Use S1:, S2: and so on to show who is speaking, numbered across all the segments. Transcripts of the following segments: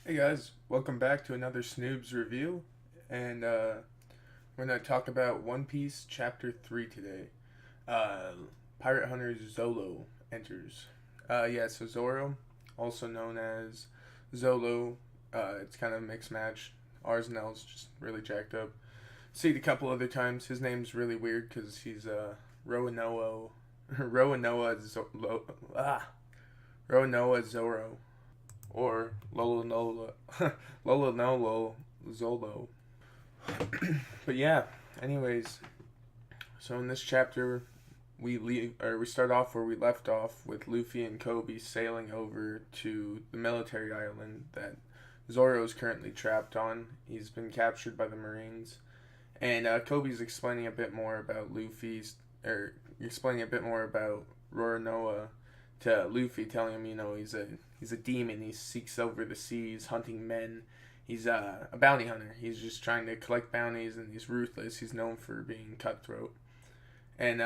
S1: Hey guys, welcome back to another Snoobs review, and we're gonna talk about One Piece Chapter 3 today. Uh, Pirate Hunter Zolo enters. So Zoro, also known as Zolo, it's kind of a mixed match. R's and L's just really jacked up. See it a couple other times. His name's really weird because he's Roanoa, Roanoa Roanoa Zoro or Lolo Nolo Lolo Nolo Zolo. But yeah, anyways, so in this chapter we start off where we left off with Luffy and Kobe sailing over to the military island that Zoro is currently trapped on. He's been captured by the Marines, and Kobe's explaining a bit more about explaining a bit more about Roronoa to Luffy, telling him, he's a demon. He seeks over the seas, hunting men. He's a bounty hunter. He's just trying to collect bounties, and he's ruthless. He's known for being cutthroat, and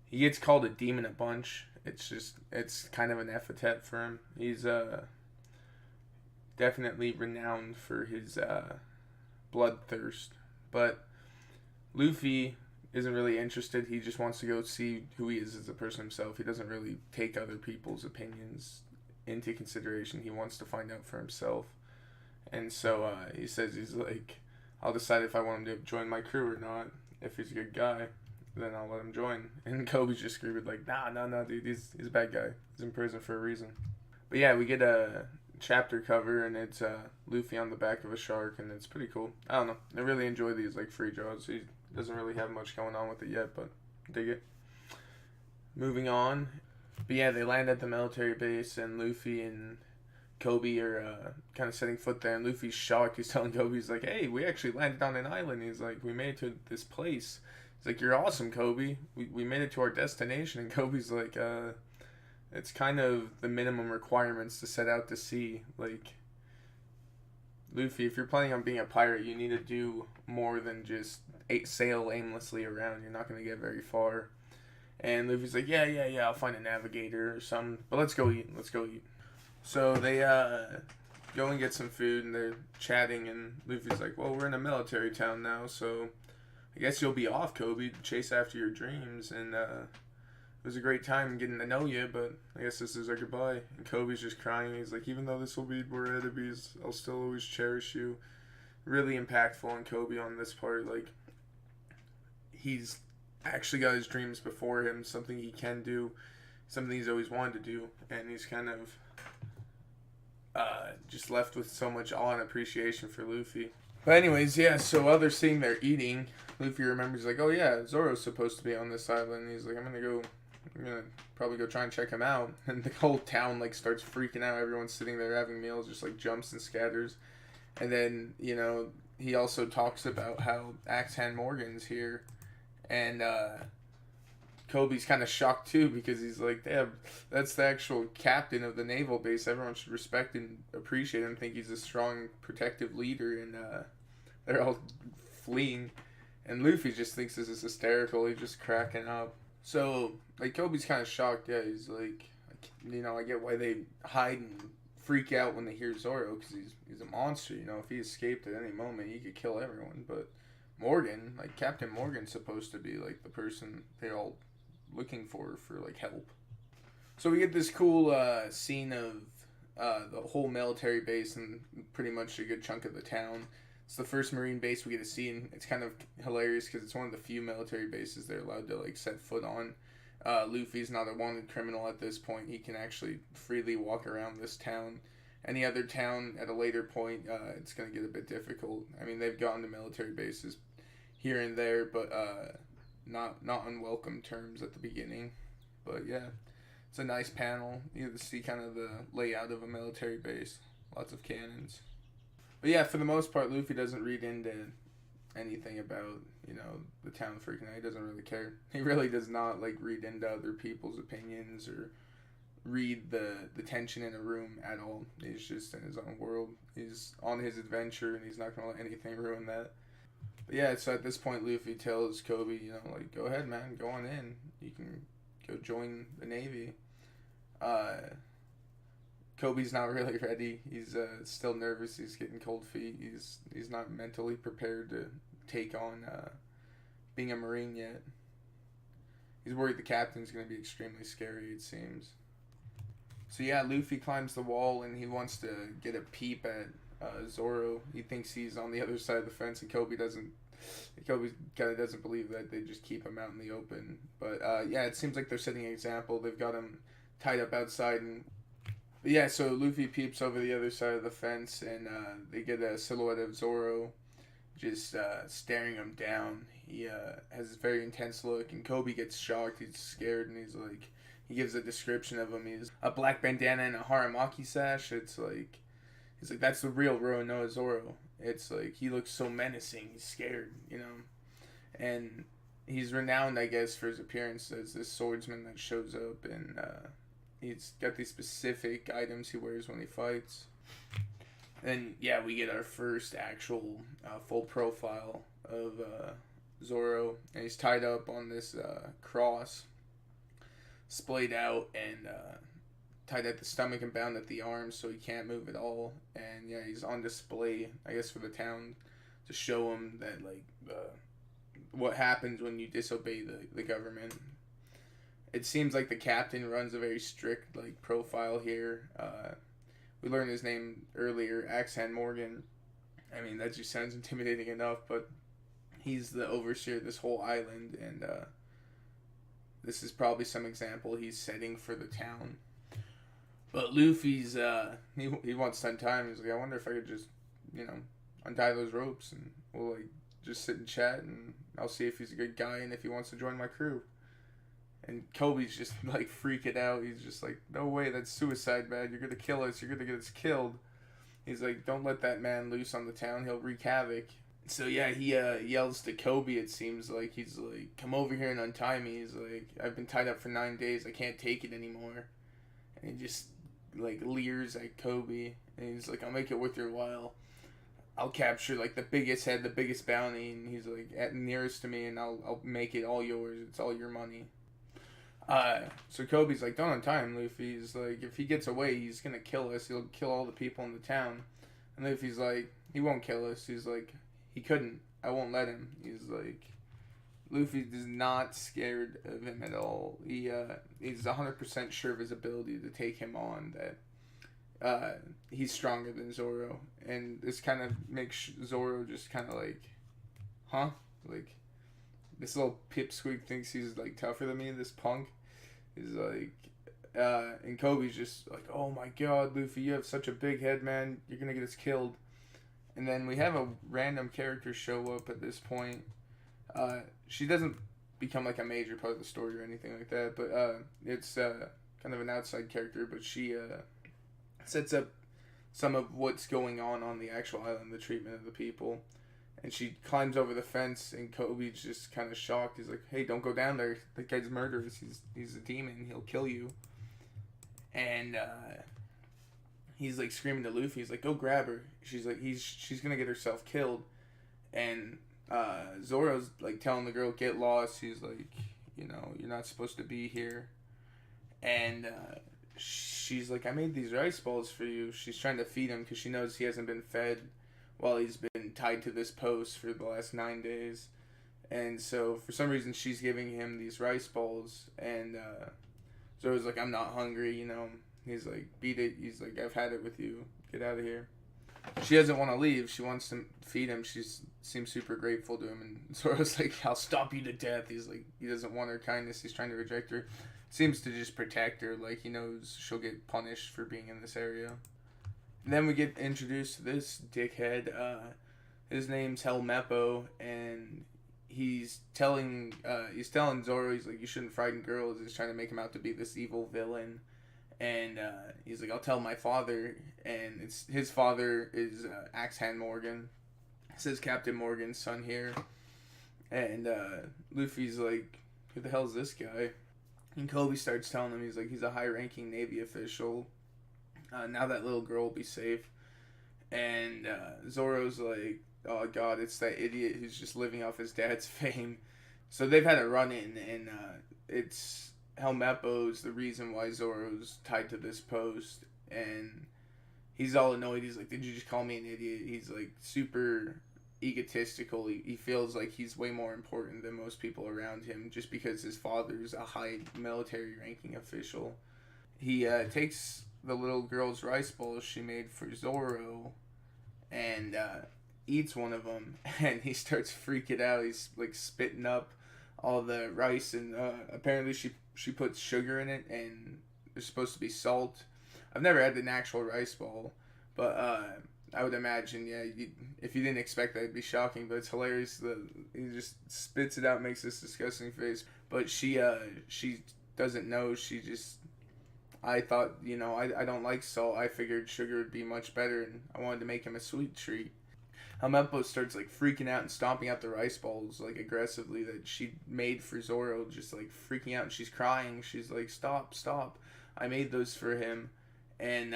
S1: he gets called a demon a bunch. It's kind of an epithet for him. He's definitely renowned for his bloodthirst, but Luffy isn't really interested. He just wants to go see who he is as a person himself. He doesn't really take other people's opinions into consideration. He wants to find out for himself. And so he says he's like, I'll decide if I want him to join my crew or not. If he's a good guy, then I'll let him join. And Kobe's just screaming like, nah, no, no, dude, he's a bad guy. He's in prison for a reason. But yeah, we get a chapter cover, and it's Luffy on the back of a shark, and it's pretty cool. I don't know. I really enjoy these like free draws. He doesn't really have much going on with it yet, but dig it. Moving on. But yeah, they land at the military base, and Luffy and Kobe are kind of setting foot there, and Luffy's shocked. He's telling Kobe, he's like, hey, we actually landed on an island. He's like, we made it to this place. He's like, you're awesome, Kobe. We made it to our destination. And Kobe's like, it's kind of the minimum requirements to set out to sea. Like, Luffy, if you're planning on being a pirate, you need to do more than just sail aimlessly around. You're not going to get very far. And Luffy's like, yeah, I'll find a navigator or something. But let's go eat. Let's go eat. So they go and get some food, and they're chatting, and Luffy's like, well, we're in a military town now, so I guess you'll be off, Kobe, to chase after your dreams. And it was a great time getting to know you, but I guess this is our goodbye. And Kobe's just crying. He's like, even though this will be more enemies, I'll still always cherish you. Really impactful on Kobe on this part. Like, he's actually got his dreams before him, something he can do, something he's always wanted to do, and he's kind of just left with so much awe and appreciation for Luffy. But anyways, yeah, so while they're sitting there eating, Luffy remembers like, oh yeah, Zoro's supposed to be on this island. He's like, I'm gonna probably go try and check him out. And the whole town like starts freaking out. Everyone's sitting there having meals, just like jumps and scatters. And then he also talks about how Axe Hand Morgan's here, and Kobe's kind of shocked too because he's like, damn, that's the actual captain of the naval base. Everyone should respect and appreciate him. Think he's a strong, protective leader, and they're all fleeing. And Luffy just thinks this is hysterical. He's just cracking up. So like Kobe's kind of shocked. Yeah, he's like, I get why they hide and freak out when they hear Zoro because he's a monster. If he escaped at any moment, he could kill everyone. But Morgan, like Captain Morgan's supposed to be like the person they all looking for like help. So we get this cool scene of the whole military base and pretty much a good chunk of the town. It's the first Marine base we get to see, and it's kind of hilarious because it's one of the few military bases they're allowed to like set foot on. Luffy's not a wanted criminal at this point. He can actually freely walk around this town. Any other town at a later point, it's going to get a bit difficult. I mean, they've gone to military bases here and there, but not on welcome terms at the beginning. But yeah, it's a nice panel. You get to see kind of the layout of a military base. Lots of cannons. But yeah, for the most part, Luffy doesn't read into anything about, the town freaking out. He doesn't really care. He really does not like read into other people's opinions or read the tension in a room at all. He's just in his own world. He's on his adventure, and he's not going to let anything ruin that. But yeah, so at this point, Luffy tells Kobe, like, go ahead, man, go on in. You can go join the Navy. Kobe's not really ready. He's still nervous. He's getting cold feet. He's not mentally prepared to take on being a Marine yet. He's worried the captain's going to be extremely scary, it seems. So yeah, Luffy climbs the wall and he wants to get a peep at Zoro. He thinks he's on the other side of the fence, and Kobe doesn't. Kobe kind of doesn't believe that. They just keep him out in the open. But yeah, it seems like they're setting an example. They've got him tied up outside, and but yeah, so Luffy peeps over the other side of the fence, and they get a silhouette of Zoro just staring him down. He has a very intense look, and Kobe gets shocked. He's scared, and he's like, he gives a description of him. He's a black bandana and a haramaki sash. It's like, he's like, that's the real Roronoa Zoro. It's like, he looks so menacing. He's scared, you know. And he's renowned, I guess, for his appearance as this swordsman that shows up, and he's got these specific items he wears when he fights. And yeah, we get our first actual full profile of Zoro, and he's tied up on this cross, splayed out, and tied at the stomach and bound at the arms, so he can't move at all. And yeah, he's on display, I guess, for the town to show him that, like, what happens when you disobey the government. It seems like the captain runs a very strict, like, profile here. We learned his name earlier, Axan Morgan. I mean, that just sounds intimidating enough, but he's the overseer of this whole island, and this is probably some example he's setting for the town. But Luffy's, he wants to untie him. He's like, I wonder if I could just, you know, untie those ropes, and we'll, like, just sit and chat, and I'll see if he's a good guy and if he wants to join my crew. And Kobe's just, like, freaking out. He's just like, no way, that's suicide, man. You're gonna kill us. You're gonna get us killed. He's like, don't let that man loose on the town. He'll wreak havoc. So, yeah, he yells to Kobe, it seems like. He's like, come over here and untie me. He's like, I've been tied up for 9 days. I can't take it anymore. And he just, like, leers at Kobe. And he's like, I'll make it worth your while. I'll capture, like, the biggest head, the biggest bounty. And he's like, at nearest to me, and I'll make it all yours. It's all your money. So Kobe's like, don't untie him, Luffy. He's like, if he gets away, he's gonna kill us. He'll kill all the people in the town. And Luffy's like, he won't kill us. He's like, he couldn't. I won't let him. He's like, Luffy is not scared of him at all. He's 100% sure of his ability to take him on, that he's stronger than Zoro. And this kind of makes Zoro just kind of like, huh? Like, this little pipsqueak thinks he's, like, tougher than me, this punk. He's like, and Kobe's just like, oh my god, Luffy, you have such a big head, man. You're gonna get us killed. And then we have a random character show up at this point. She doesn't become, like, a major part of the story or anything like that, but it's kind of an outside character, but she sets up some of what's going on the actual island, the treatment of the people. And she climbs over the fence, and Kobe's just kind of shocked. He's like, hey, don't go down there. That guy's murderous. He's a demon. He'll kill you. And he's, like, screaming to Luffy. He's like, go grab her. She's like, she's going to get herself killed. And Zoro's, like, telling the girl, get lost. He's like, you know, you're not supposed to be here. And she's like, I made these rice balls for you. She's trying to feed him because she knows he hasn't been fed while he's been tied to this post for the last 9 days. And so, for some reason, she's giving him these rice balls, and Zoro's like, I'm not hungry, you know. He's like, beat it. He's like, I've had it with you. Get out of here. She doesn't want to leave. She wants to feed him. She seems super grateful to him, and Zoro's like, I'll stomp you to death. He's like, he doesn't want her kindness. He's trying to reject her. Seems to just protect her, like he knows she'll get punished for being in this area. And then we get introduced to this dickhead. His name's Helmeppo, and he's telling Zoro, he's like, you shouldn't frighten girls. He's trying to make him out to be this evil villain. And he's like, I'll tell my father. And his father is Axan Morgan. It says Captain Morgan's son here. And Luffy's like, who the hell is this guy? And Kobe starts telling him, he's like, he's a high-ranking Navy official. Now that little girl will be safe. And Zoro's like, oh god, it's that idiot who's just living off his dad's fame. So they've had a run-in, and it's Helmeppo's the reason why Zoro's tied to this post. and he's all annoyed. He's like, "Did you just call me an idiot?" He's like super egotistical. He feels like he's way more important than most people around him just because his father's a high military ranking official. He takes the little girl's rice bowls she made for Zoro and eats one of them, and he starts freaking out. He's like spitting up all the rice, and apparently she puts sugar in it, and there's supposed to be salt. I've never had an actual rice bowl, but I would imagine, yeah, if you didn't expect that, it'd be shocking. But it's hilarious. He just spits it out, makes this disgusting face. But she doesn't know. She just, I thought, I don't like salt. I figured sugar would be much better, and I wanted to make him a sweet treat. Helmeppo starts like freaking out and stomping out the rice bowls like aggressively that she made for Zoro, just like freaking out, and she's crying. She's like, "Stop, stop! I made those for him." And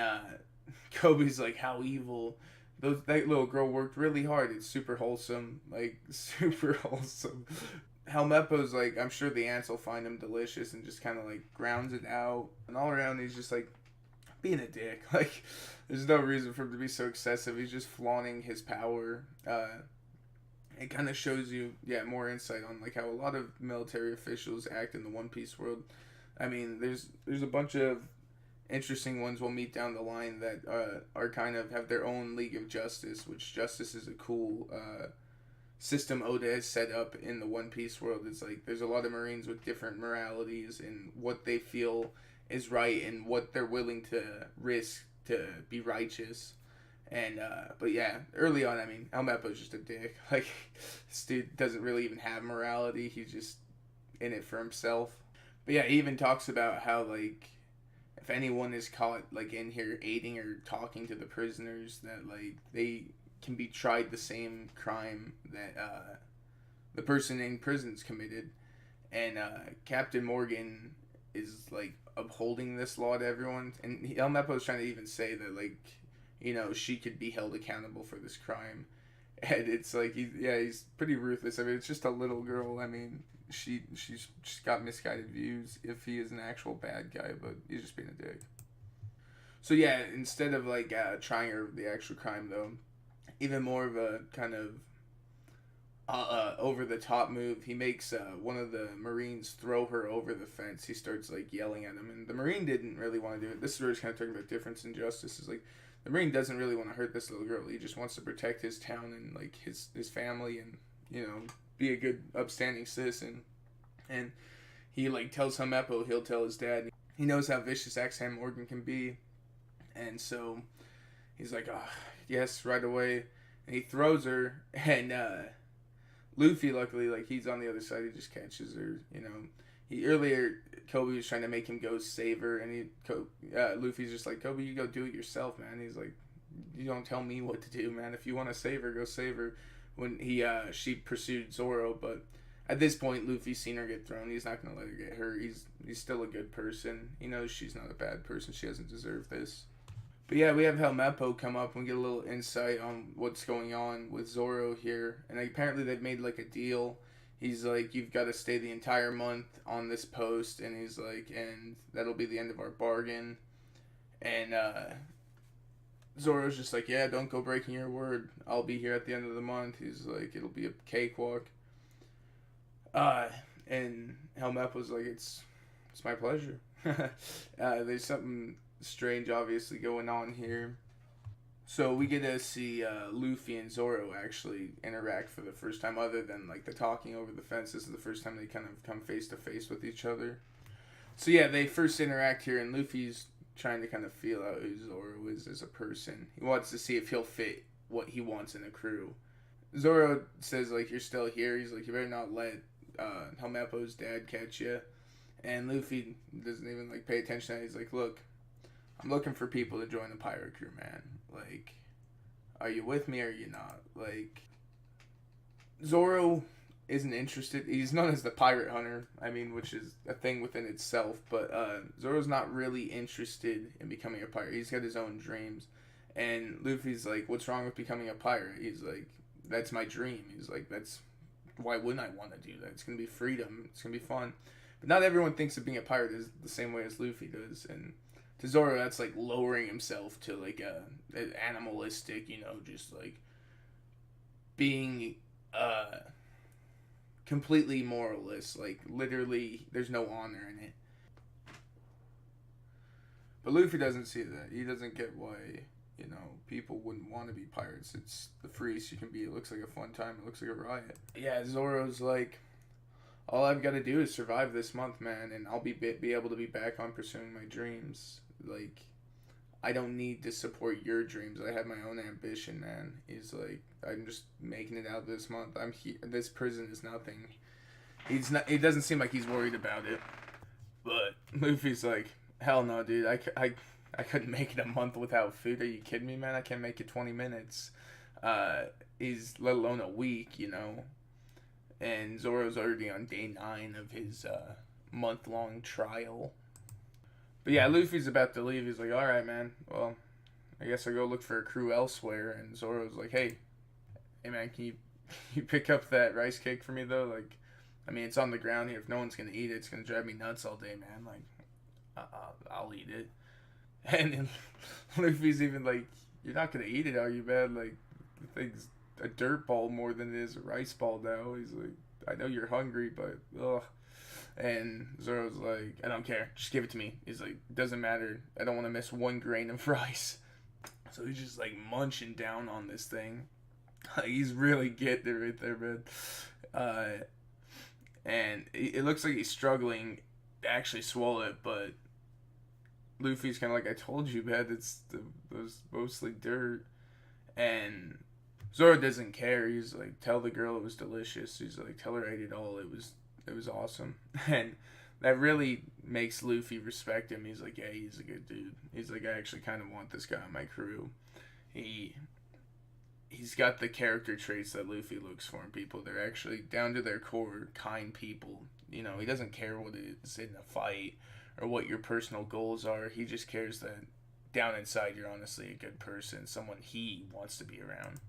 S1: Kobe's like, "How evil!" That little girl worked really hard. It's super wholesome, like super wholesome. Helmeppo's like, I'm sure the ants will find him delicious, and just kind of like grounds it out. And all around, he's just like being a dick. Like, there's no reason for him to be so excessive. He's just flaunting his power. It kind of shows you, more insight on like how a lot of military officials act in the One Piece world. I mean, there's a bunch of interesting ones we'll meet down the line that are kind of have their own League of Justice, which Justice is a cool system Oda has set up in the One Piece world. It's like there's a lot of Marines with different moralities and what they feel is right and what they're willing to risk to be righteous. And but yeah, early on, I mean, Helmeppo's just a dick. Like, this dude doesn't really even have morality. He's just in it for himself. But yeah, he even talks about how, like, if anyone is caught like in here aiding or talking to the prisoners, that like they can be tried the same crime that the person in prison's committed. And Captain Morgan is like upholding this law to everyone, and Helmeppo's trying to even say that, like, she could be held accountable for this crime. And it's like he's pretty ruthless. I mean, it's just a little girl. I mean, she's got misguided views if he is an actual bad guy, but he's just being a dick. So yeah, instead of like trying her the actual crime though, even more of a kind of over the top move, he makes one of the Marines throw her over the fence. He starts like yelling at him, and the Marine didn't really want to do it. This is where he's kind of talking about difference in justice. Is like the Marine doesn't really want to hurt this little girl. He just wants to protect his town and like his family, and be a good upstanding citizen. And he like tells Helmeppo he'll tell his dad. He knows how vicious Axe-Hand Morgan can be, and so he's like, "Oh, yes, right away." And he throws her, and Luffy, luckily, like, he's on the other side. He just catches her. He earlier Kobe was trying to make him go save her, and Luffy's just like, "Kobe, you go do it yourself, man." He's like, "You don't tell me what to do, man. If you want to save her, go save her." When she pursued Zoro, but at this point, Luffy's seen her get thrown. He's not gonna let her get hurt. He's still a good person. He knows she's not a bad person. She doesn't deserve this. But yeah, we have Helmeppo come up and get a little insight on what's going on with Zoro here. And apparently they've made like a deal. He's like, "You've got to stay the entire month on this post." And he's like, "And that'll be the end of our bargain." And Zoro's just like, "Yeah, don't go breaking your word. I'll be here at the end of the month." He's like, "It'll be a cakewalk." And Helmeppo's like, it's my pleasure." There's something strange obviously going on here. So we get to see Luffy and Zoro actually interact for the first time, other than like the talking over the fence. This is the first time they kind of come face to face with each other. So yeah, they first interact here, and Luffy's trying to kind of feel out who Zoro is as a person. He wants to see if he'll fit what he wants in a crew. Zoro says like, "You're still here." He's like, "You better not let Helmeppo's dad catch you." And Luffy doesn't even like pay attention to that. He's like, "Look, I'm looking for people to join the pirate crew, man. Like, are you with me or are you not?" Like, Zoro isn't interested. He's known as the pirate hunter, I mean, which is a thing within itself, but Zoro's not really interested in becoming a pirate. He's got his own dreams. And Luffy's like, "What's wrong with becoming a pirate?" He's like, "That's my dream." He's like, why wouldn't I want to do that? It's going to be freedom. It's going to be fun. But not everyone thinks of being a pirate is the same way as Luffy does, and to Zoro, that's like lowering himself to like a animalistic, you know, just like being completely moralist. Like literally, there's no honor in it. But Luffy doesn't see that. He doesn't get why, you know, people wouldn't want to be pirates. It's the freest you can be. It looks like a fun time. It looks like a riot. Yeah, Zoro's like, all I've got to do is survive this month, man, and I'll be able to be back on pursuing my dreams. Like, I don't need to support your dreams. I have my own ambition, man. He's like, I'm just making it out this month. I'm here. This prison is nothing. He's not. It doesn't seem like he's worried about it. But Luffy's like, hell no, dude. I couldn't make it a month without food. Are you kidding me, man? I can't make it 20 minutes. He's let alone a week, you know. And Zoro's already on day 9 of his month-long trial. But yeah, Luffy's about to leave. He's like, all right, man. Well, I guess I'll go look for a crew elsewhere. And Zoro's like, hey man, can you pick up that rice cake for me, though? Like, I mean, it's on the ground here. If no one's going to eat it, it's going to drive me nuts all day, man. Like, I'll eat it. And then Luffy's even like, you're not going to eat it, are you, man? Like, the thing's a dirt ball more than it is a rice ball now. He's like, I know you're hungry, but ugh. And Zoro's like, I don't care, just give it to me. He's like, doesn't matter, I don't want to miss one grain of rice. So he's just like munching down on this thing. He's really getting it right there, man. And it looks like he's struggling to actually swallow it, but Luffy's kind of like, I told you, man, it was mostly dirt. And Zoro doesn't care. He's like, tell the girl it was delicious. He's like, tell her I ate it all. It was awesome. And that really makes Luffy respect him. He's like, yeah, he's a good dude. He's like, I actually kind of want this guy on my crew. He's got the character traits that Luffy looks for in people. They're actually, down to their core, kind people. You know, he doesn't care what it is in a fight or what your personal goals are. He just cares that down inside you're honestly a good person, someone he wants to be around.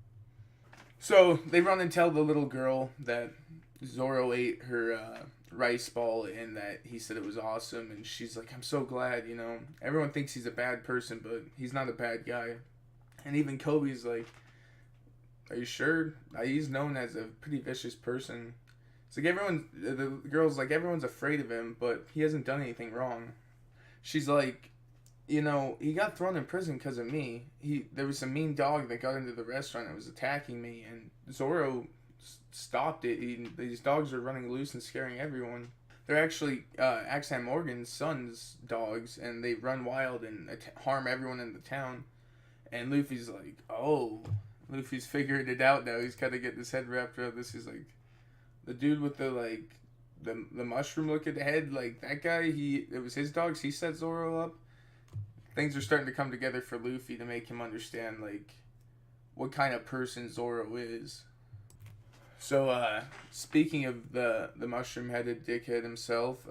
S1: So they run and tell the little girl that Zoro ate her rice ball and that he said it was awesome. And she's like, I'm so glad, you know. Everyone thinks he's a bad person, but he's not a bad guy. And even Kobe's like, are you sure? He's known as a pretty vicious person. It's like the girl's like, everyone's afraid of him, but he hasn't done anything wrong. She's like, you know, he got thrown in prison because of me. There was a mean dog that got into the restaurant and was attacking me, and Zoro stopped it. These dogs are running loose and scaring everyone. They're actually Axam Morgan's son's dogs, and they run wild and harm everyone in the town. And Luffy's like, oh, Luffy's figured it out now. He's kind of getting his head wrapped around this. He's like, the dude with the mushroom looking head, like that guy, it was his dogs. He set Zoro up. Things are starting to come together for Luffy to make him understand, like, what kind of person Zoro is. So, speaking of the mushroom-headed dickhead himself,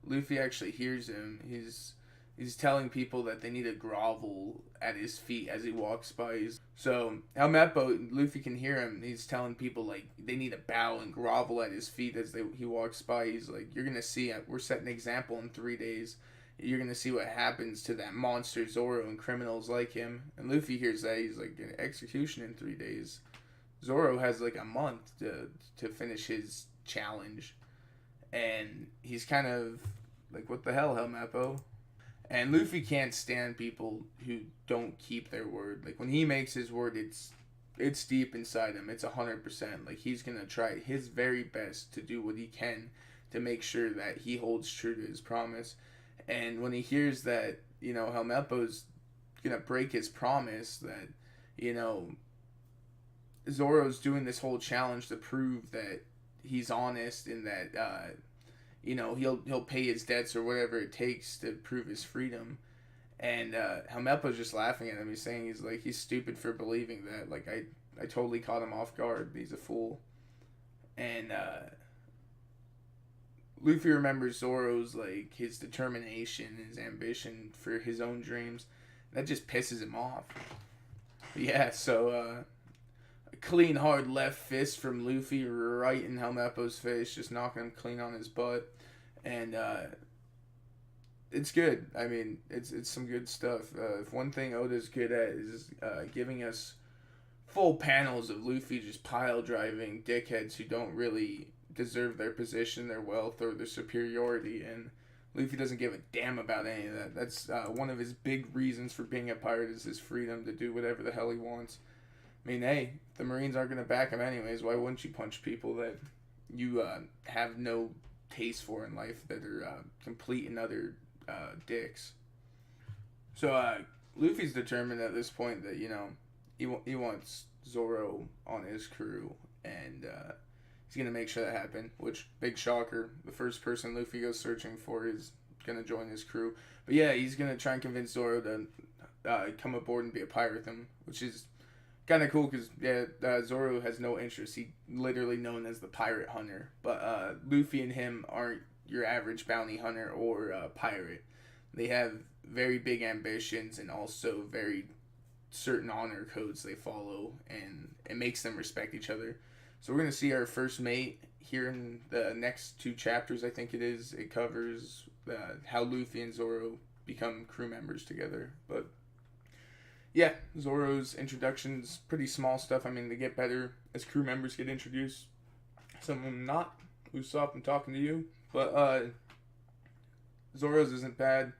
S1: Luffy actually hears him. He's telling people that they need to grovel at his feet as he walks by. So, Helmeppo, Luffy can hear him. He's telling people, like, they need to bow and grovel at his feet as he walks by. He's like, you're going to see, we're setting an example in 3 days. You're going to see what happens to that monster Zoro and criminals like him. And Luffy hears that. He's like, an execution in 3 days. Zoro has like a month to finish his challenge. And he's kind of like, what the hell, Helmeppo? And Luffy can't stand people who don't keep their word. Like, when he makes his word, it's deep inside him. It's 100%. Like, he's going to try his very best to do what he can to make sure that he holds true to his promise. And when he hears that, you know, Helmeppo's going to break his promise, that, you know, Zoro's doing this whole challenge to prove that he's honest and that, you know, he'll pay his debts or whatever it takes to prove his freedom. And Helmeppo's just laughing at him. He's saying he's stupid for believing that. Like, I totally caught him off guard. He's a fool. And Luffy remembers Zoro's, like, his determination, his ambition for his own dreams. That just pisses him off. But yeah, so a clean hard left fist from Luffy right in Helmeppo's face, just knocking him clean on his butt. and it's good. I mean, it's some good stuff. If one thing Oda's good at is giving us full panels of Luffy just pile driving dickheads who don't really deserve their position, their wealth, or their superiority, and Luffy doesn't give a damn about any of that. That's one of his big reasons for being a pirate is his freedom to do whatever the hell he wants. I mean, hey, if the Marines aren't going to back him anyways, why wouldn't you punch people that you have no taste for in life, that are complete and utter dicks? So Luffy's determined at this point that, you know, he wants Zoro on his crew, and he's going to make sure that happen, which, big shocker, the first person Luffy goes searching for is going to join his crew. But yeah, he's going to try and convince Zoro to come aboard and be a pirate with him, which is kind of cool because, yeah, Zoro has no interest. He literally known as the pirate hunter. But Luffy and him aren't your average bounty hunter or pirate. They have very big ambitions and also very certain honor codes they follow, and it makes them respect each other. So we're going to see our first mate here in the next 2 chapters, I think it is. It covers how Luffy and Zoro become crew members together. But yeah, Zoro's introduction's pretty small stuff. I mean, they get better as crew members get introduced. Some of them not. Usopp, I'm talking to you. But Zoro's isn't bad,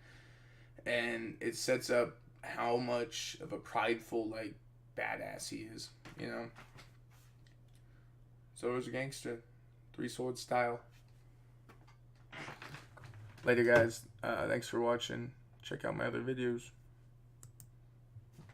S1: and it sets up how much of a prideful, like, badass he is, you know? Zoro's a gangster. 3-sword style. Later, guys. Thanks for watching. Check out my other videos.